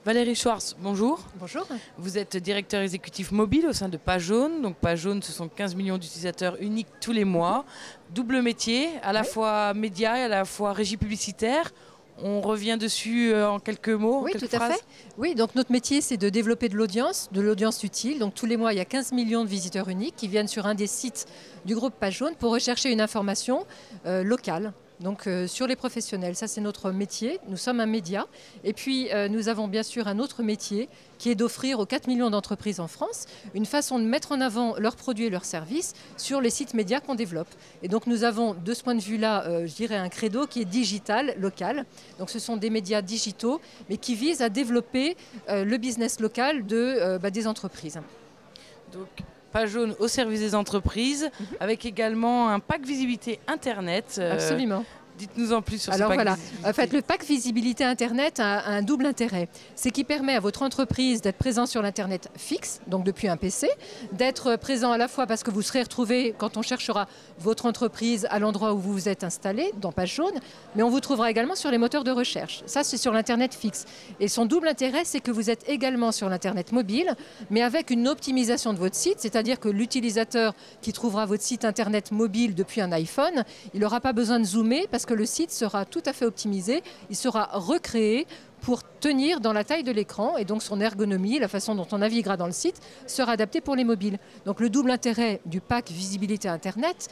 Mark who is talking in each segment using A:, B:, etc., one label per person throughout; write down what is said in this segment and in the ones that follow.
A: Valérie Schwartz, bonjour.
B: Bonjour.
A: Vous êtes directeur exécutif mobile au sein de Page Jaune. Donc Page Jaune, ce sont 15 millions d'utilisateurs uniques tous les mois. Double métier, à la fois média et à la fois régie publicitaire. On revient dessus en quelques mots,
B: oui,
A: en quelques
B: tout à
A: phrases.
B: fait. Oui, donc notre métier, c'est de développer de l'audience utile. Donc tous les mois, il y a 15 millions de visiteurs uniques qui viennent sur un des sites du groupe Page Jaune pour rechercher une information locale. Donc sur les professionnels, ça c'est notre métier, nous sommes un média. Et puis nous avons bien sûr un autre métier qui est d'offrir aux 4 millions d'entreprises en France une façon de mettre en avant leurs produits et leurs services sur les sites médias qu'on développe. Et donc nous avons de ce point de vue-là, je dirais un credo qui est digital, local. Donc ce sont des médias digitaux mais qui visent à développer le business local des entreprises.
A: Donc, Page Jaune au service des entreprises, avec également un pack visibilité Internet.
B: Absolument.
A: Dites-nous en plus sur ce
B: Alors
A: pack
B: voilà,
A: visibilité.
B: en fait, le pack visibilité Internet a un double intérêt. C'est qu'il permet à votre entreprise d'être présent sur l'Internet fixe, donc depuis un PC, d'être présent à la fois parce que vous serez retrouvé quand on cherchera votre entreprise à l'endroit où vous vous êtes installé, dans Page Jaune, mais on vous trouvera également sur les moteurs de recherche. Ça, c'est sur l'Internet fixe. Et son double intérêt, c'est que vous êtes également sur l'Internet mobile, mais avec une optimisation de votre site, c'est-à-dire que l'utilisateur qui trouvera votre site Internet mobile depuis un iPhone, il n'aura pas besoin de zoomer parce que le site sera tout à fait optimisé, il sera recréé pour tenir dans la taille de l'écran et donc son ergonomie, la façon dont on naviguera dans le site, sera adaptée pour les mobiles. Donc le double intérêt du pack visibilité Internet,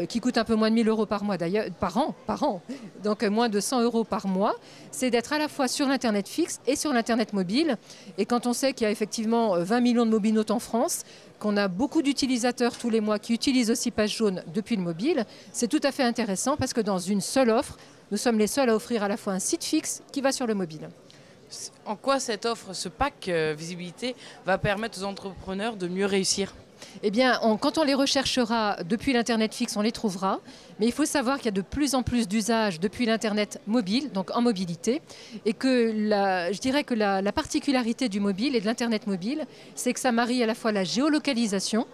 B: qui coûte un peu moins de 1 000 € par mois d'ailleurs, par an, donc moins de 100 € par mois, c'est d'être à la fois sur l'Internet fixe et sur l'Internet mobile. Et quand on sait qu'il y a effectivement 20 millions de mobinautes en France, qu'on a beaucoup d'utilisateurs tous les mois qui utilisent aussi Page Jaune depuis le mobile, c'est tout à fait intéressant parce que dans une seule offre, nous sommes les seuls à offrir à la fois un site fixe qui va sur le mobile.
A: En quoi cette offre, ce pack visibilité, va permettre aux entrepreneurs de mieux réussir ?
B: Eh bien, quand on les recherchera depuis l'Internet fixe, on les trouvera. Mais il faut savoir qu'il y a de plus en plus d'usages depuis l'Internet mobile, donc en mobilité. Et que je dirais que la particularité du mobile et de l'Internet mobile, c'est que ça marie à la fois la géolocalisation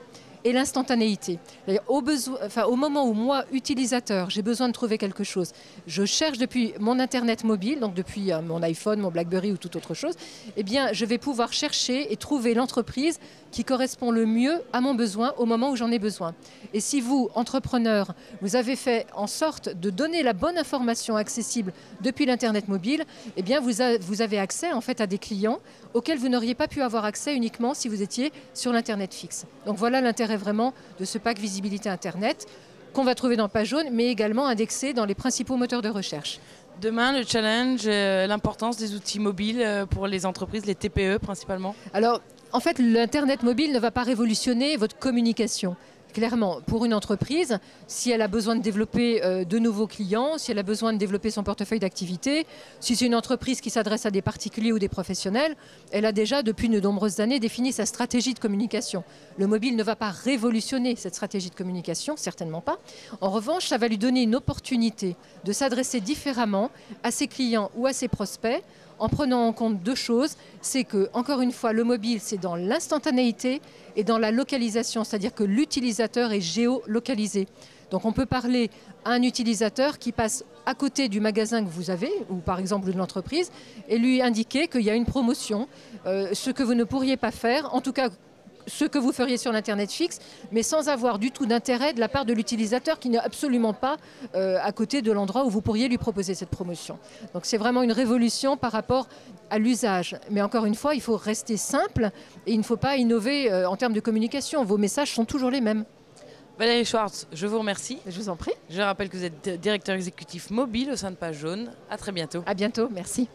B: et l'instantanéité. Au moment où moi, utilisateur, j'ai besoin de trouver quelque chose, je cherche depuis mon Internet mobile, donc depuis mon iPhone, mon BlackBerry ou toute autre chose, eh bien, je vais pouvoir chercher et trouver l'entreprise qui correspond le mieux à mon besoin au moment où j'en ai besoin. Et si vous, entrepreneur, vous avez fait en sorte de donner la bonne information accessible depuis l'Internet mobile, eh bien, vous avez accès en fait à des clients auxquels vous n'auriez pas pu avoir accès uniquement si vous étiez sur l'Internet fixe. Donc voilà l'intérêt vraiment de ce pack visibilité Internet qu'on va trouver dans Page Jaune, mais également indexé dans les principaux moteurs de recherche.
A: Demain, le challenge, l'importance des outils mobiles pour les entreprises, les TPE principalement.
B: Alors, en fait, l'Internet mobile ne va pas révolutionner votre communication. Clairement, pour une entreprise, si elle a besoin de développer de nouveaux clients, si elle a besoin de développer son portefeuille d'activité, si c'est une entreprise qui s'adresse à des particuliers ou des professionnels, elle a déjà depuis de nombreuses années défini sa stratégie de communication. Le mobile ne va pas révolutionner cette stratégie de communication, certainement pas. En revanche, ça va lui donner une opportunité de s'adresser différemment à ses clients ou à ses prospects en prenant en compte deux choses. C'est que, encore une fois, le mobile, c'est dans l'instantanéité et dans la localisation, c'est-à-dire que l'utilisateur est géolocalisé. Donc on peut parler à un utilisateur qui passe à côté du magasin que vous avez, ou par exemple de l'entreprise, et lui indiquer qu'il y a une promotion, ce que vous ne pourriez pas faire, en tout cas ce que vous feriez sur l'Internet fixe, mais sans avoir du tout d'intérêt de la part de l'utilisateur qui n'est absolument pas à côté de l'endroit où vous pourriez lui proposer cette promotion. Donc c'est vraiment une révolution par rapport à l'usage. Mais encore une fois, il faut rester simple et il ne faut pas innover en termes de communication. Vos messages sont toujours les mêmes.
A: Valérie Schwartz, je vous remercie.
B: Je vous en prie.
A: Je rappelle que vous êtes directeur exécutif mobile au sein de Page Jaune. À très bientôt.
B: À bientôt, merci.